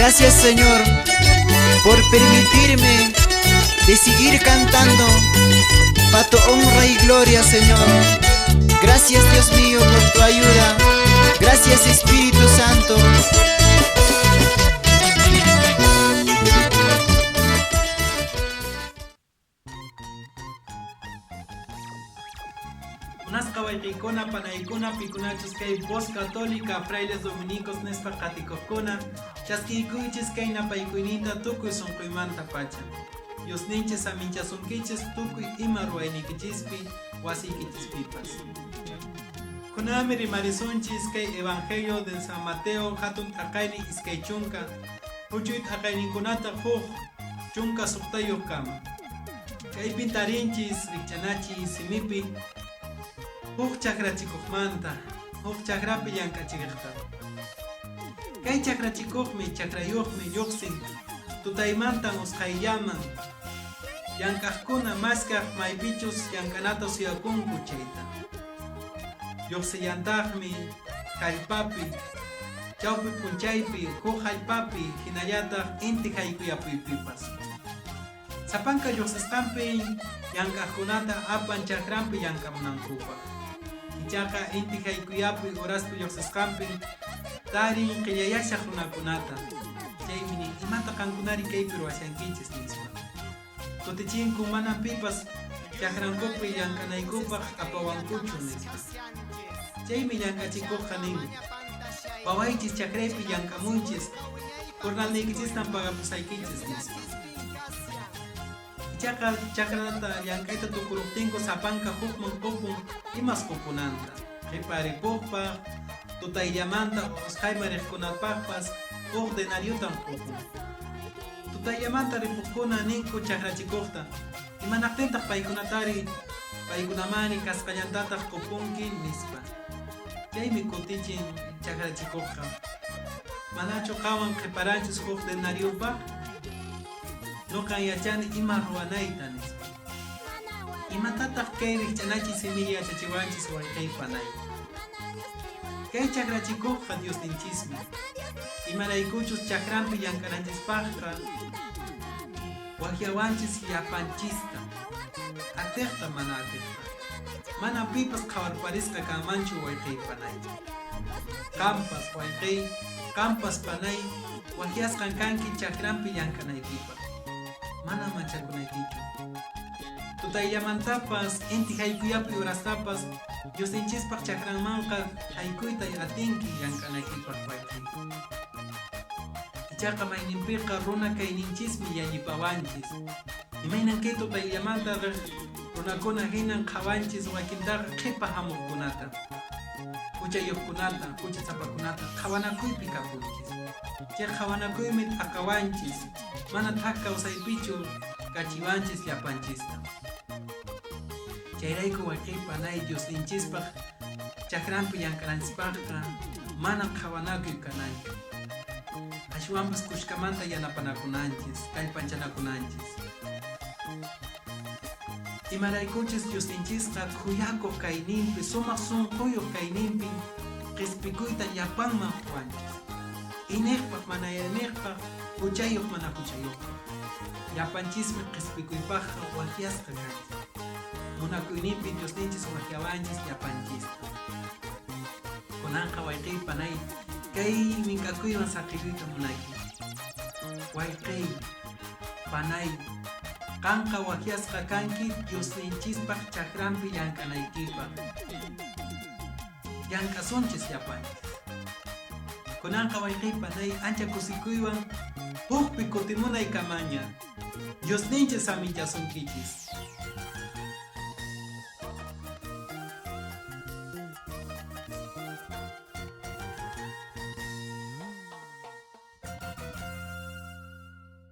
Gracias, Señor, por permitirme de seguir cantando para tu honra y gloria, Señor. Gracias, Dios mío, por tu ayuda. Gracias, Espíritu Santo. Nazca wayqikuna panaykuna pikunachis kay voz católica frailes dominicos nespa qatikukuna chaskikuychis kay napaykuynita tukuy sunquymanta pacha Diosninchis aminchasunkichis tukuy ima ruwaynikichispi wasiykichispipas. Kunami rimarisunchis kay Evangelio de San Mateo hatun t'aqayni iskay chunka huchuy t'aqayninkunata huk chunka suqtayuq kama. Kay pintarinchis rikchanachi simipi huk chakrachikuqmanta, huk chakrapi llank'achiriqta. Kay chakrachikuqmi chakrayuqmi lluqsin tutaymantan usqayllaman. Llank'aqkuna maskaq maypichus llank'anata suyakunku chayta. Lluqsillantaqmi kallpapi, chawpi punchaypi, huk hallpapi, hinallataq inti haykuyapuypipas. Sapanka lluqsisqanpi llank'aqkunata apan chakranpi llank'amunankupaq. Ichaqa inti haykuyapi uraspi lluqsisqanpi tarin qillayashaq runakunata. Chaymi nin imata qankunari kaypi ruwashankichis nispa. Kutichinku manan pipas chakrankupi llank'anaykupaq apawankuchu nispa. Chaymi llank'achikuqqa nin wawaychis chakraypi llank'amunchis jornalniykichistan pagapusaykichis nispa. Chakranata llank'ayta tukuruptinku sapanka hukman hukman imas hukunanta qhiparipukpaq tutayllamanta usqayman riqkunapaqpas huk denariutan hukun. Tutayllamanta ripuqkuna ninku chakrachikuqta imanaqtintaq paykunatari paykunamani kasqallantataq qupunki nispa. Chaymi kutichin chakrachikuqqa manachu qawan qhiparanchis huk denariupaq Nuqa yachani ima ruwanayta nispa. Imatataq kay rikchanachi similla yachachiwanchis wayqay panay. Kay chakrachikuqqa Diosninchismi. Imaraykuchus chakranpi llank'ananchispaqqa waqllawanchis llapanchista. Atiqta mana atiqta. Mana pipas qhawarparisqa kanmanchu wayqay panay. Qampas wayqay, qampas panay waqllasqan kanki chakranpi llank'anaykipaq. Mana machakunaykichu. Tutayllamantapas inti haykuyapi urastapas Diosninchispaq chakranmanqa haykuyta atinki llank'anaykipaq wayqay. Ichaqa mayninpiqa runa kayninchismi llañipawanchis. Imaynan kay tutayllamanta riq runakuna hinan qhawanchis wakintaqa qhipa hamuqkunata. Huchayuqkunata, huchasapakunata qhawanakuypi kapunchis. Chay qhawanakuymi t'aqawanchis. Mana thaq kawsaypichu kachiwanchis llapanchista. Chayrayku wayqay panay Diosninchispaq chakranpi llank'ananchispaqqa mana qhawanakuy kananchu. Ashwanpas kushkamanta yanapanakunanchis, kallpanchanakunanchis. Imaraykuchis Diosninchisqa khuyakuq kayninpi, sumaq sunquyuq kayninpi qispikuyta llapanman quwanchis. Iniqpaq mana iniqpaq, huchayuq mana huchayuqpaq. Llapanchismi qispikuypaqqa waqllasqa kanchis. Munakuyninpi Diosninchis waqllawanchis llapanchista. Kunanqa wayqay panay kay mink'akuywan saqiriyta munayki. Wayqay panay qanqa waqllasqa kanki Diosninchispaq chakranpi llank'anaykipaq. Llank'asunchis llapanchis. Kunanqa wayqay panay ancha kusikuywan hukpi kutimunay kamaña. Diosninchis aminchasunkichis.